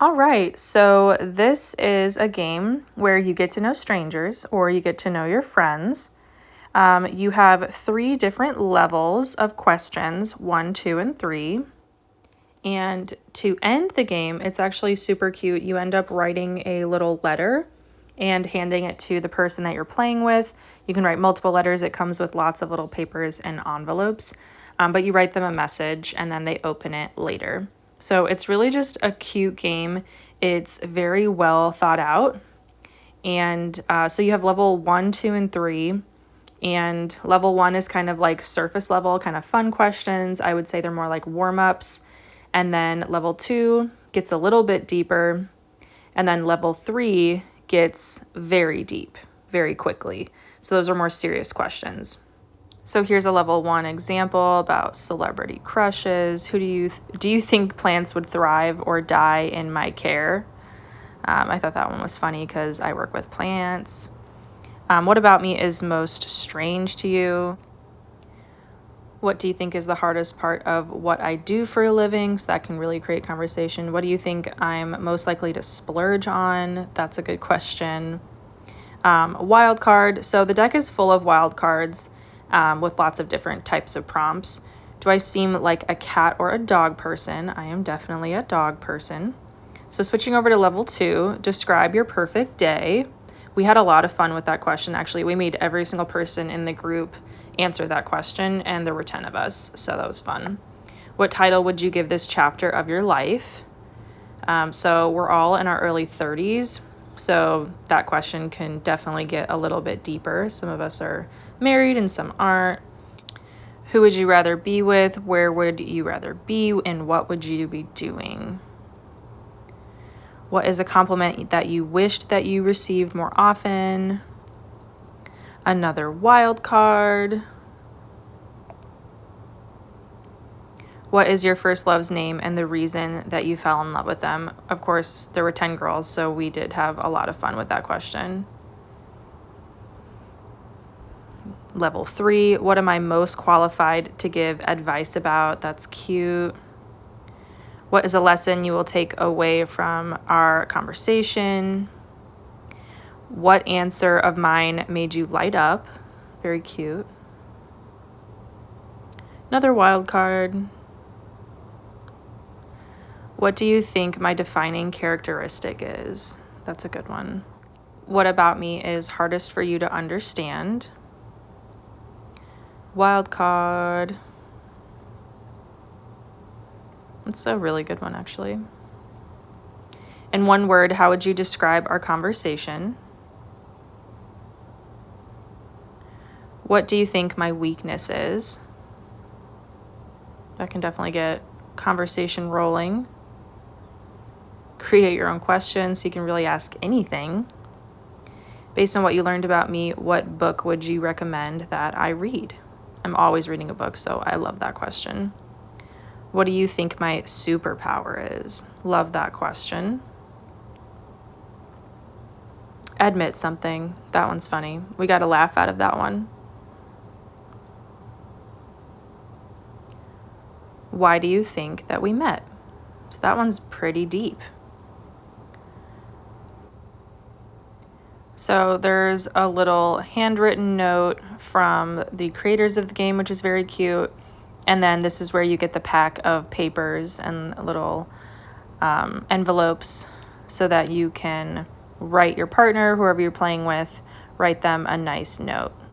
All right, so this is a game where you get to know strangers or you get to know your friends. You have three different levels of questions, 1, 2, and 3. And to end the game, it's actually super cute. You end up writing a little letter and handing it to the person that you're playing with. You can write multiple letters. It comes with lots of little papers and envelopes, but you write them a message and then they open it later. So it's really just a cute game. It's very well thought out. And so you have level 1, 2, and 3. And level 1 is kind of like surface level, kind of fun questions. I would say they're more like warm-ups. And then level 2 gets a little bit deeper. And then level 3 gets very deep, very quickly. So those are more serious questions. So here's a level 1 example about celebrity crushes. Who do you think plants would thrive or die in my care? I thought that one was funny because I work with plants. What about me is most strange to you? What do you think is the hardest part of what I do for a living? So that can really create conversation. What do you think I'm most likely to splurge on? That's a good question. Wild card. So the deck is full of wild cards with lots of different types of prompts. Do I seem like a cat or a dog person? I am definitely a dog person. So switching over to level 2, describe your perfect day. We had a lot of fun with that question. Actually, we made every single person in the group answer that question, and there were 10 of us, so that was fun. What title would you give this chapter of your life? So we're all in our early 30s, so that question can definitely get a little bit deeper. Some of us are married and some aren't. Who would you rather be with? Where would you rather be? And what would you be doing? What is a compliment that you wished that you received more often? Another wild card. What is your first love's name and the reason that you fell in love with them? Of course, there were 10 girls, so we did have a lot of fun with that question. Level 3, what am I most qualified to give advice about? That's cute. What is a lesson you will take away from our conversation? What answer of mine made you light up? Very cute. Another wild card. What do you think my defining characteristic is? That's a good one. What about me is hardest for you to understand? Wild card. That's a really good one, actually. In one word, how would you describe our conversation? What do you think my weakness is? That can definitely get conversation rolling. Create your own questions so you can really ask anything. Based on what you learned about me, what book would you recommend that I read? I'm always reading a book, so I love that question. What do you think my superpower is? Love that question. Admit something. That one's funny. We got a laugh out of that one. Why do you think that we met? So that one's pretty deep. So there's a little handwritten note from the creators of the game, which is very cute. And then this is where you get the pack of papers and little envelopes so that you can write your partner, whoever you're playing with, write them a nice note.